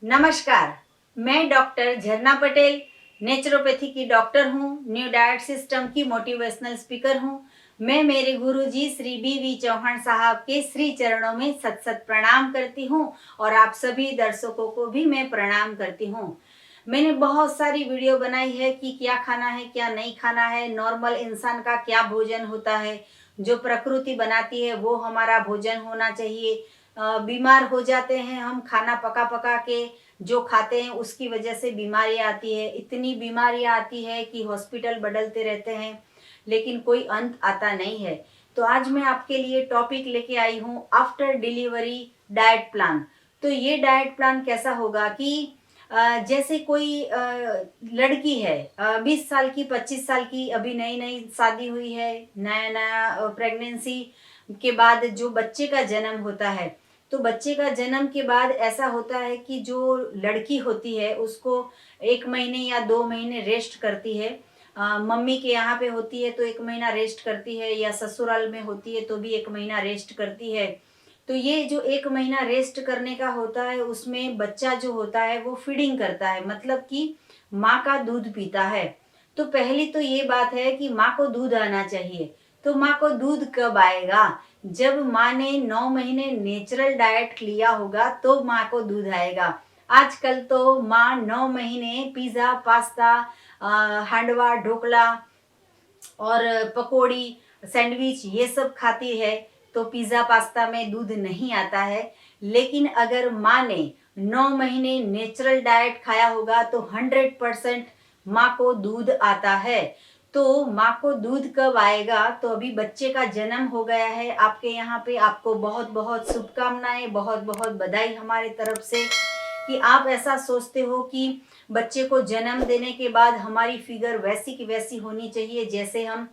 नमस्कार, मैं डॉक्टर झरना पटेल नेचुरोपैथी की डॉक्टर हूँ। न्यू डाइट सिस्टम की मोटिवेशनल स्पीकर हूँ। मैं मेरे गुरुजी श्री बी चौहान साहब के श्री चरणों में सत सत प्रणाम करती हूँ और आप सभी दर्शकों को भी मैं प्रणाम करती हूँ। मैंने बहुत सारी वीडियो बनाई है कि क्या खाना है क्या नहीं खाना है, नॉर्मल इंसान का क्या भोजन होता है, जो प्रकृति बनाती है वो हमारा भोजन होना चाहिए। बीमार हो जाते हैं हम खाना पका पका के जो खाते हैं उसकी वजह से बीमारियां आती है। इतनी बीमारियां आती है कि हॉस्पिटल बदलते रहते हैं लेकिन कोई अंत आता नहीं है। तो आज मैं आपके लिए टॉपिक लेके आई हूँ आफ्टर डिलीवरी डाइट प्लान। तो ये डाइट प्लान कैसा होगा कि जैसे कोई लड़की है 20 साल की 25 साल की, अभी नई नई शादी हुई है, नया नया प्रेगनेंसी के बाद जो बच्चे का जन्म होता है, तो बच्चे का जन्म के बाद ऐसा होता है कि जो लड़की होती है उसको 1 महीने या 2 महीने रेस्ट करती है। मम्मी के यहाँ पे होती है तो 1 महीना रेस्ट करती है, या ससुराल में होती है तो भी 1 महीना रेस्ट करती है। तो ये जो 1 महीना रेस्ट करने का होता है उसमें बच्चा जो होता है वो फीडिंग करता है, मतलब कि माँ का दूध पीता है। तो पहली तो ये बात है कि माँ को दूध आना चाहिए। तो माँ को दूध कब आएगा? जब माँ ने 9 महीने नेचुरल डाइट लिया होगा तो माँ को दूध आएगा। आजकल तो माँ 9 महीने पिज्जा पास्ता, हांडवा ढोकला और पकोड़ी सैंडविच ये सब खाती है, तो पिज्ज़ा पास्ता में दूध नहीं आता है। लेकिन अगर माँ ने 9 महीने नेचुरल डाइट खाया होगा तो 100% माँ को दूध आता है। तो माँ को दूध कब आएगा? तो अभी बच्चे का जन्म हो गया है आपके यहाँ पे, आपको बहुत बहुत शुभकामनाएं, बहुत बहुत बधाई हमारे तरफ से कि आप ऐसा सोचते हो कि बच्चे को जन्म देने के बाद हमारी फिगर वैसी की वैसी होनी चाहिए जैसे हम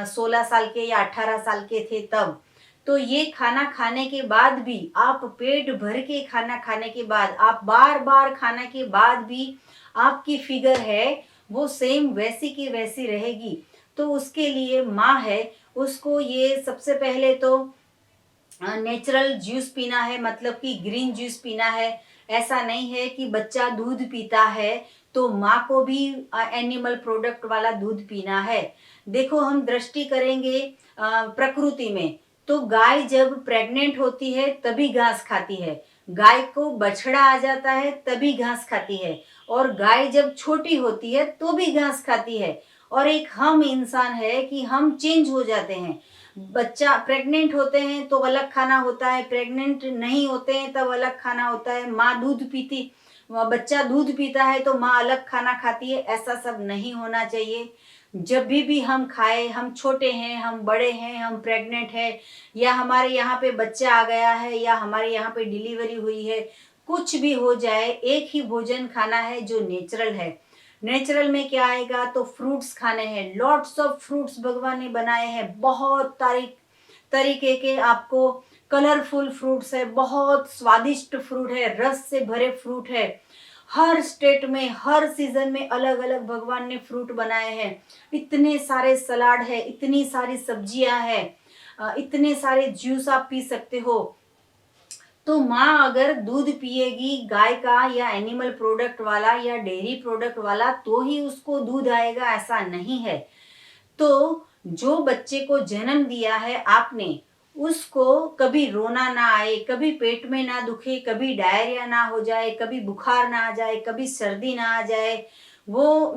16 साल के या 18 साल के थे तब। तो ये खाना खाने के बाद भी, आप पेट भर के खाना खाने के बाद, आप बार बार खाने के बाद भी आपकी फिगर है वो सेम वैसी की वैसी रहेगी। तो उसके लिए माँ है, उसको ये सबसे पहले तो नेचुरल जूस पीना है, मतलब कि ग्रीन जूस पीना है। ऐसा नहीं है कि बच्चा दूध पीता है तो माँ को भी एनिमल प्रोडक्ट वाला दूध पीना है। देखो हम दृष्टि करेंगे प्रकृति में, तो गाय जब प्रेग्नेंट होती है तभी घास खाती है, गाय को बछड़ा आ जाता है तभी घास खाती है, और गाय जब छोटी होती है तो भी घास खाती है। और एक हम इंसान है कि हम चेंज हो जाते हैं। बच्चा प्रेग्नेंट होते हैं तो अलग खाना होता है, प्रेग्नेंट नहीं होते हैं तब अलग खाना होता है। माँ दूध पीती, बच्चा दूध पीता है तो माँ अलग खाना खाती है, ऐसा सब नहीं होना चाहिए। जब भी हम खाए, हम छोटे हैं, हम बड़े हैं, हम प्रेग्नेंट है, या हमारे यहाँ पे बच्चा आ गया है, या हमारे यहाँ पे डिलीवरी हुई है, कुछ भी हो जाए, एक ही भोजन खाना है जो नेचुरल है। नेचुरल में क्या आएगा? तो फ्रूट्स खाने हैं, लॉट्स ऑफ फ्रूट्स भगवान ने बनाए हैं, बहुत तरीके के आपको कलरफुल फ्रूट्स है, बहुत स्वादिष्ट फ्रूट है, रस से भरे फ्रूट है। हर स्टेट में हर सीजन में अलग अलग भगवान ने फ्रूट बनाए हैं। इतने सारे सलाद है, इतनी सारी सब्जियां हैं, इतने सारे जूस आप पी सकते हो। तो माँ अगर दूध पिएगी गाय का या एनिमल प्रोडक्ट वाला या डेयरी प्रोडक्ट वाला तो ही उसको दूध आएगा, ऐसा नहीं है। तो जो बच्चे को जन्म दिया है आपने, उसको कभी रोना ना आए, कभी पेट में ना दुखे, कभी डायरिया ना हो जाए, कभी बुखार ना आ जाए, कभी सर्दी ना आ जाए, वो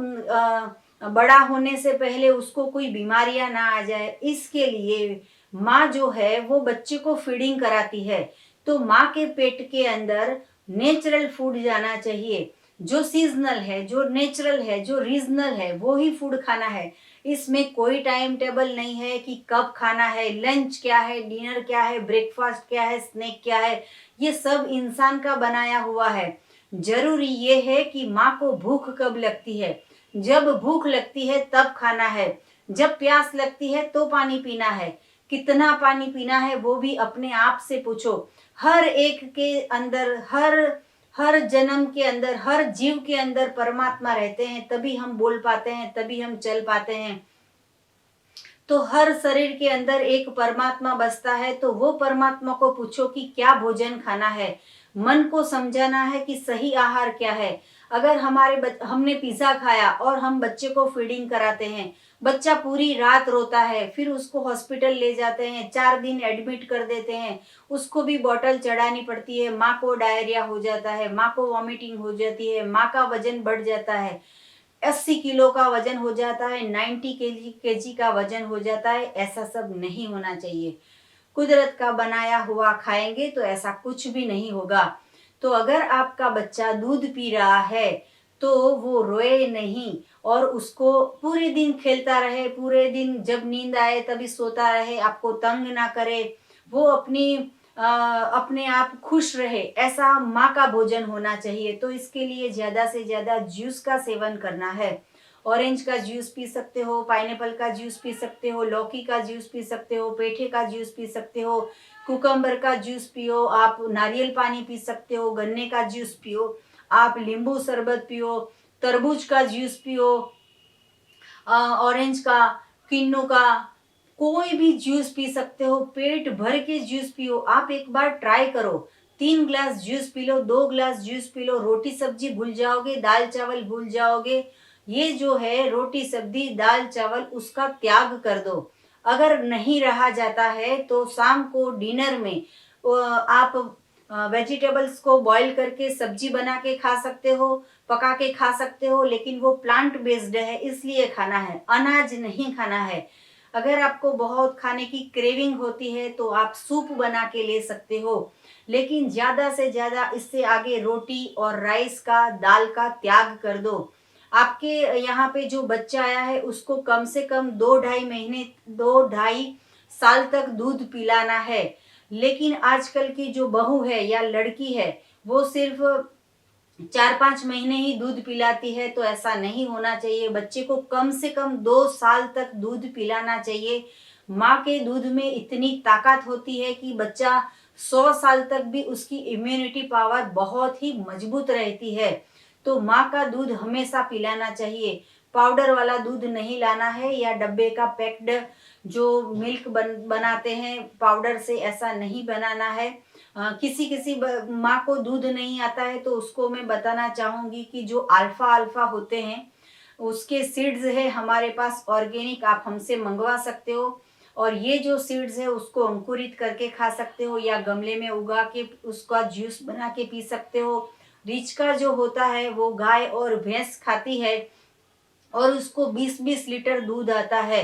बड़ा होने से पहले उसको कोई बीमारियां ना आ जाए, इसके लिए माँ जो है वो बच्चे को फीडिंग कराती है। तो माँ के पेट के अंदर नेचुरल फूड जाना चाहिए, जो सीजनल है, जो नेचुरल है, जो रीजनल है, वो ही फूड खाना है। इसमें कोई टाइम टेबल नहीं है कि कब खाना है, लंच क्या है, डिनर क्या है, ब्रेकफास्ट क्या है, स्नैक क्या है, ये सब इंसान का बनाया हुआ है। जरूरी ये है कि माँ को भूख कब लगती है, जब भूख लगती है तब खाना है, जब प्यास लगती है तो पानी पीना है। कितना पानी पीना है वो भी अपने आप से पूछो। हर एक के अंदर, हर हर जन्म के अंदर, हर जीव के अंदर परमात्मा रहते हैं, तभी हम बोल पाते हैं, तभी हम चल पाते हैं। तो हर शरीर के अंदर एक परमात्मा बसता है, तो वो परमात्मा को पूछो कि क्या भोजन खाना है। मन को समझाना है कि सही आहार क्या है। अगर हमने पिज्जा खाया और हम बच्चे को फीडिंग कराते हैं, बच्चा पूरी रात रोता है, फिर उसको हॉस्पिटल ले जाते हैं, 4 दिन एडमिट कर देते हैं, उसको भी बॉटल चढ़ानी पड़ती है, माँ को डायरिया हो जाता है, माँ को वॉमिटिंग हो जाती है, माँ का वजन बढ़ जाता है, 80 किलो का वजन हो जाता है, 90 केजी का वजन हो जाता है। ऐसा सब नहीं होना चाहिए। कुदरत का बनाया हुआ खाएंगे तो ऐसा कुछ भी नहीं होगा। तो अगर आपका बच्चा दूध पी रहा है तो वो रोए नहीं और उसको पूरे दिन खेलता रहे, पूरे दिन जब नींद आए तभी सोता रहे, आपको तंग ना करे, वो अपने आप खुश रहे, ऐसा माँ का भोजन होना चाहिए। तो इसके लिए ज्यादा से ज्यादा जूस का सेवन करना है। ऑरेंज का जूस पी सकते हो, पाइनएप्पल का जूस पी सकते हो, लौकी का जूस पी सकते हो, पेठे का जूस पी सकते हो, कुकम्बर का जूस पियो, आप नारियल पानी पी सकते हो, गन्ने का जूस पियो, आप नींबू शरबत पियो, तरबूज का जूस पियो, ऑरेंज का, किन्नू का, कोई भी जूस पी सकते हो, पेट भर के जूस पियो। आप एक बार ट्राई करो, 3 glass juice P low, 2 glass juice P low, रोटी सब्जी भूल जाओगे, दाल चावल भूल जाओगे। ये जो है रोटी सब्जी दाल चावल उसका त्याग कर दो। अगर नहीं रहा जाता है तो शाम को डिनर में आप वेजिटेबल्स को बॉईल करके सब्जी बना के खा सकते हो, पका के खा सकते हो, लेकिन वो प्लांट बेस्ड है इसलिए खाना है, अनाज नहीं खाना है। अगर आपको बहुत खाने की क्रेविंग होती है तो आप सूप बना के ले सकते हो, लेकिन ज्यादा से ज्यादा इससे आगे रोटी और राइस का, दाल का त्याग कर दो। आपके यहाँ पे जो बच्चा आया है उसको कम से कम 2-2.5 महीने, 2-2.5 साल तक दूध पिलाना है। लेकिन आजकल की जो बहू है या लड़की है वो सिर्फ 4-5 महीने ही दूध पिलाती है, तो ऐसा नहीं होना चाहिए। बच्चे को कम से कम 2 साल तक दूध पिलाना चाहिए। माँ के दूध में इतनी ताकत होती है कि बच्चा 100 साल तक भी उसकी इम्यूनिटी पावर बहुत ही मजबूत रहती है। तो माँ का दूध हमेशा पिलाना चाहिए। पाउडर वाला दूध नहीं लाना है या डब्बे का पैक्ड जो मिल्क बनाते हैं पाउडर से, ऐसा नहीं बनाना है। किसी किसी माँ को दूध नहीं आता है तो उसको मैं बताना चाहूंगी कि जो अल्फा अल्फा होते हैं उसके सीड्स है हमारे पास ऑर्गेनिक, आप हमसे मंगवा सकते हो। और ये जो सीड्स है उसको अंकुरित करके खा सकते हो या गमले में उगा के उसका जूस बना के पी सकते हो। रिच का जो होता है वो गाय और भैंस खाती है और उसको 20-20 लीटर दूध आता है।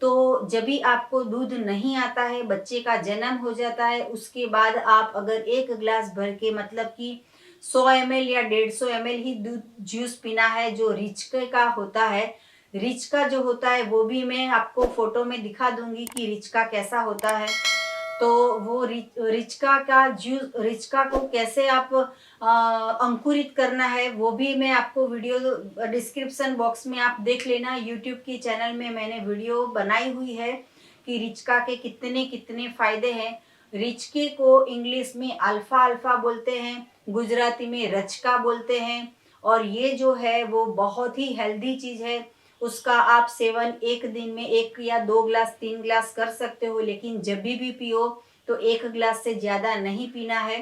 तो जब भी आपको दूध नहीं आता है, बच्चे का जन्म हो जाता है, उसके बाद आप अगर 1 ग्लास भर के मतलब कि 100 ml या 150 ml ही दूध जूस पीना है जो रिचके का होता है। रिच का जो होता है वो भी मैं आपको फोटो में दिखा दूंगी कि रिच का कैसा होता है। तो वो रिचका का जूस, रिचका को कैसे आप अंकुरित करना है वो भी मैं आपको वीडियो डिस्क्रिप्शन बॉक्स में आप देख लेना। यूट्यूब की चैनल में मैंने वीडियो बनाई हुई है कि रिचका के कितने कितने फायदे हैं। रिचके को इंग्लिश में अल्फा अल्फा बोलते हैं, गुजराती में रचका बोलते हैं। और ये जो है वो बहुत ही हेल्दी चीज है। उसका आप सेवन एक दिन में 1 या 2 ग्लास 3 ग्लास कर सकते हो, लेकिन जब भी पियो तो 1 ग्लास से ज्यादा नहीं पीना है।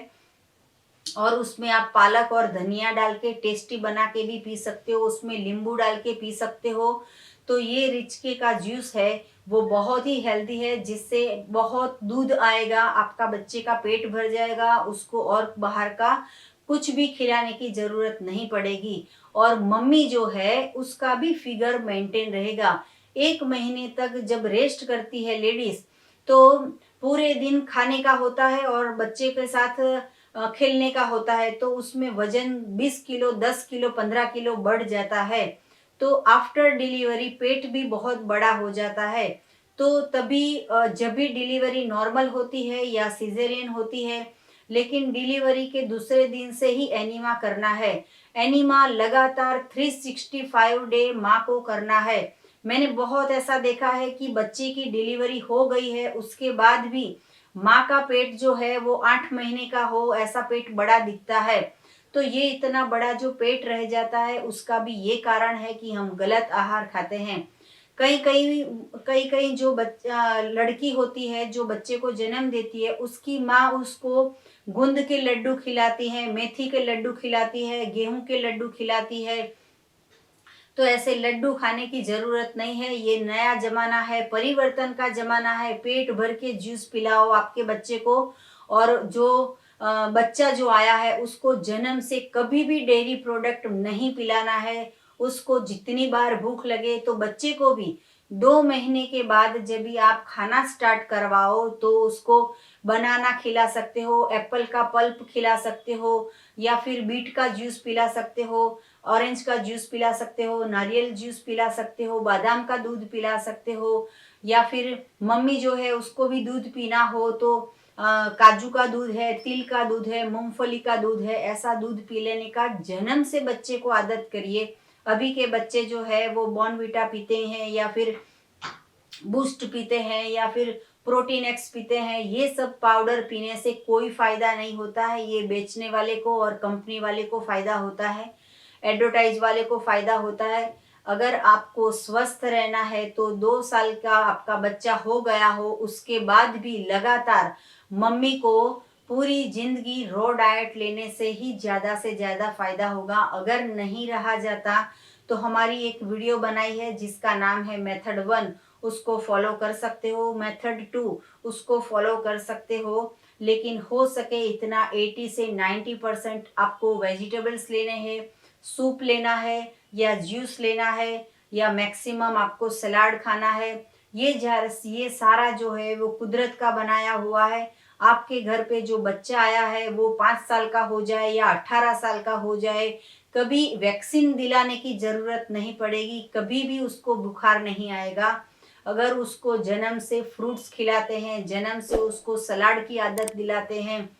और उसमें आप पालक और धनिया डाल के टेस्टी बना के भी पी सकते हो, उसमें नींबू डाल के पी सकते हो। तो ये रिचके का जूस है वो बहुत ही हेल्दी है, जिससे बहुत दूध आएगा, आपका बच्चे का पेट भर जाएगा, उसको और बाहर का कुछ भी खिलाने की जरूरत नहीं पड़ेगी। और मम्मी जो है उसका भी फिगर मेंटेन रहेगा। 1 महीने तक जब रेस्ट करती है लेडीज तो पूरे दिन खाने का होता है और बच्चे के साथ खेलने का होता है, तो उसमें वजन 20 किलो, 10 किलो, 15 किलो बढ़ जाता है। तो आफ्टर डिलीवरी पेट भी बहुत बड़ा हो जाता है। तो तभी जब भी डिलीवरी नॉर्मल होती है या सिजेरियन होती है, लेकिन डिलीवरी के दूसरे दिन से ही एनीमा करना है। एनीमा लगातार 365 डे माँ को करना है। मैंने बहुत ऐसा देखा है कि बच्चे की डिलीवरी हो गई है उसके बाद भी माँ का पेट जो है वो 8 महीने का हो ऐसा पेट बड़ा दिखता है। तो ये इतना बड़ा जो पेट रह जाता है उसका भी ये कारण है कि हम गलत आहार खाते हैं। कई कई जो लड़की होती है जो बच्चे को जन्म देती है, उसकी माँ उसको गूंद के लड्डू खिलाती है, मेथी के लड्डू खिलाती है, गेहूं के लड्डू खिलाती है। तो ऐसे लड्डू खाने की जरूरत नहीं है। ये नया जमाना है, परिवर्तन का जमाना है। पेट भर के जूस पिलाओ आपके बच्चे को। और जो बच्चा जो आया है उसको जन्म से कभी भी डेयरी प्रोडक्ट नहीं पिलाना है। उसको जितनी बार भूख लगे, तो बच्चे को भी 2 महीने के बाद जब भी आप खाना स्टार्ट करवाओ तो उसको बनाना खिला सकते हो, एप्पल का पल्प खिला सकते हो, या फिर बीट का जूस पिला सकते हो, ऑरेंज का जूस पिला सकते हो, नारियल जूस पिला सकते हो, बादाम का दूध पिला सकते हो, या फिर मम्मी जो है उसको भी दूध पीना हो तो काजू का दूध है, तिल का दूध है, मूंगफली का दूध है, ऐसा दूध पी लेने का जन्म से बच्चे को आदत करिए। अभी के बच्चे जो है वो बॉर्नवीटा पीते हैं, या फिर बूस्ट पीते हैं, या फिर प्रोटीन एक्स पीते हैं। ये सब पाउडर पीने से कोई फायदा नहीं होता है। ये बेचने वाले को और कंपनी वाले को फायदा होता है, एडवर्टाइज वाले को फायदा होता है। अगर आपको स्वस्थ रहना है तो 2 साल का आपका बच्चा हो गया हो, उसके बाद भी लगातार मम्मी को पूरी जिंदगी रो डाइट लेने से ही ज़्यादा से ज़्यादा फायदा होगा। अगर नहीं रहा जाता तो हमारी एक वीडियो बनाई है जिसका नाम है मेथड 1, उसको फॉलो कर सकते हो। मेथड 2 उसको फॉलो कर सकते हो। लेकिन हो सके इतना 80 से 90% आपको वेजिटेबल्स लेने हैं, सूप लेना है, या जूस लेना है, या मैक्सिमम आपको सलाद खाना है। ये सारा जो है वो कुदरत का बनाया हुआ है। आपके घर पे जो बच्चा आया है वो 5 साल का हो जाए या 18 साल का हो जाए, कभी वैक्सीन दिलाने की जरूरत नहीं पड़ेगी, कभी भी उसको बुखार नहीं आएगा। अगर उसको जन्म से फ्रूट्स खिलाते हैं, जन्म से उसको सलाद की आदत दिलाते हैं,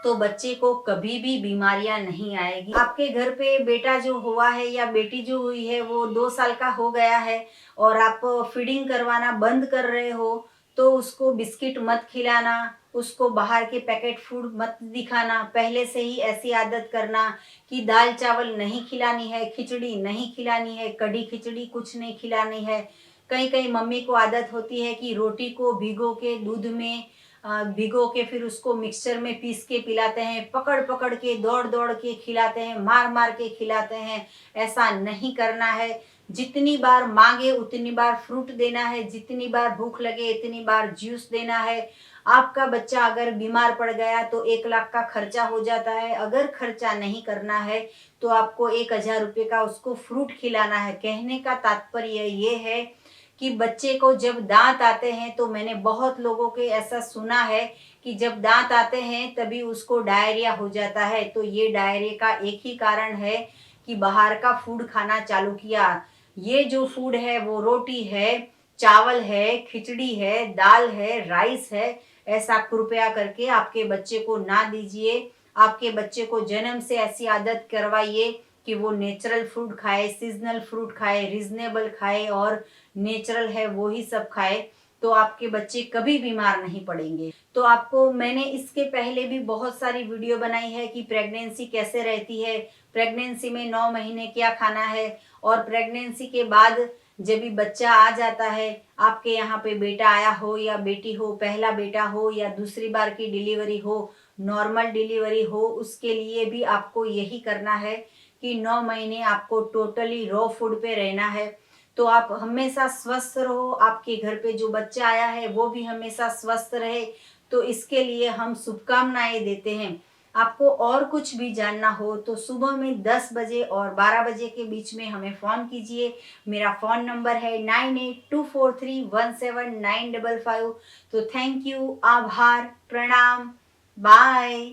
तो बच्चे को कभी भी बीमारियां नहीं आएगी। आपके घर पे बेटा जो हुआ है या बेटी जो हुई है वो 2 साल का हो गया है और आप फीडिंग करवाना बंद कर रहे हो, तो उसको बिस्किट मत खिलाना, उसको बाहर के पैकेट फूड मत दिखाना। पहले से ही ऐसी आदत करना कि दाल चावल नहीं खिलानी है, खिचड़ी नहीं खिलानी है, कढ़ी खिचड़ी कुछ नहीं खिलानी है। कई कई मम्मी को आदत होती है कि रोटी को भिगो के दूध में भिगो के फिर उसको मिक्सचर में पीस के पिलाते हैं, पकड़ पकड़ के दौड़ दौड़ के खिलाते हैं, मार मार के खिलाते हैं। ऐसा नहीं करना है। जितनी बार मांगे उतनी बार फ्रूट देना है, जितनी बार भूख लगे इतनी बार जूस देना है। आपका बच्चा अगर बीमार पड़ गया तो 1 लाख का खर्चा हो जाता है। अगर खर्चा नहीं करना है तो आपको 1,000 रुपये का उसको फ्रूट खिलाना है। कहने का तात्पर्य ये है कि बच्चे को जब दांत आते हैं, तो मैंने बहुत लोगों के ऐसा सुना है कि जब दांत आते हैं तभी उसको डायरिया हो जाता है। तो ये डायरिया का एक ही कारण है कि बाहर का फूड खाना चालू किया। ये जो फूड है वो रोटी है, चावल है, खिचड़ी है, दाल है, राइस है। ऐसा कृपया करके आपके बच्चे को ना दीजिए। आपके बच्चे को जन्म से ऐसी आदत करवाइए कि वो नेचुरल फ्रूट खाए, सीजनल फ्रूट खाए, रीजनेबल खाए, और नेचुरल है वो ही सब खाए। तो आपके बच्चे कभी बीमार नहीं पड़ेंगे। तो आपको मैंने इसके पहले भी बहुत सारी वीडियो बनाई है कि प्रेगनेंसी कैसे रहती है, प्रेगनेंसी में 9 महीने क्या खाना है, और प्रेगनेंसी के बाद जब भी बच्चा आ जाता है, आपके यहाँ पे बेटा आया हो या बेटी हो, पहला बेटा हो या दूसरी बार की डिलीवरी हो, नॉर्मल डिलीवरी हो, उसके लिए भी आपको यही करना है कि 9 महीने आपको टोटली रॉ फूड पे रहना है। तो आप हमेशा स्वस्थ रहो, आपके घर पे जो बच्चा आया है वो भी हमेशा स्वस्थ रहे। तो इसके लिए हम शुभकामनाएं देते हैं। आपको और कुछ भी जानना हो तो सुबह में 10 बजे और 12 बजे के बीच में हमें फ़ोन कीजिए। मेरा फ़ोन नंबर है 9824317955। तो थैंक यू, आभार, प्रणाम, बाय।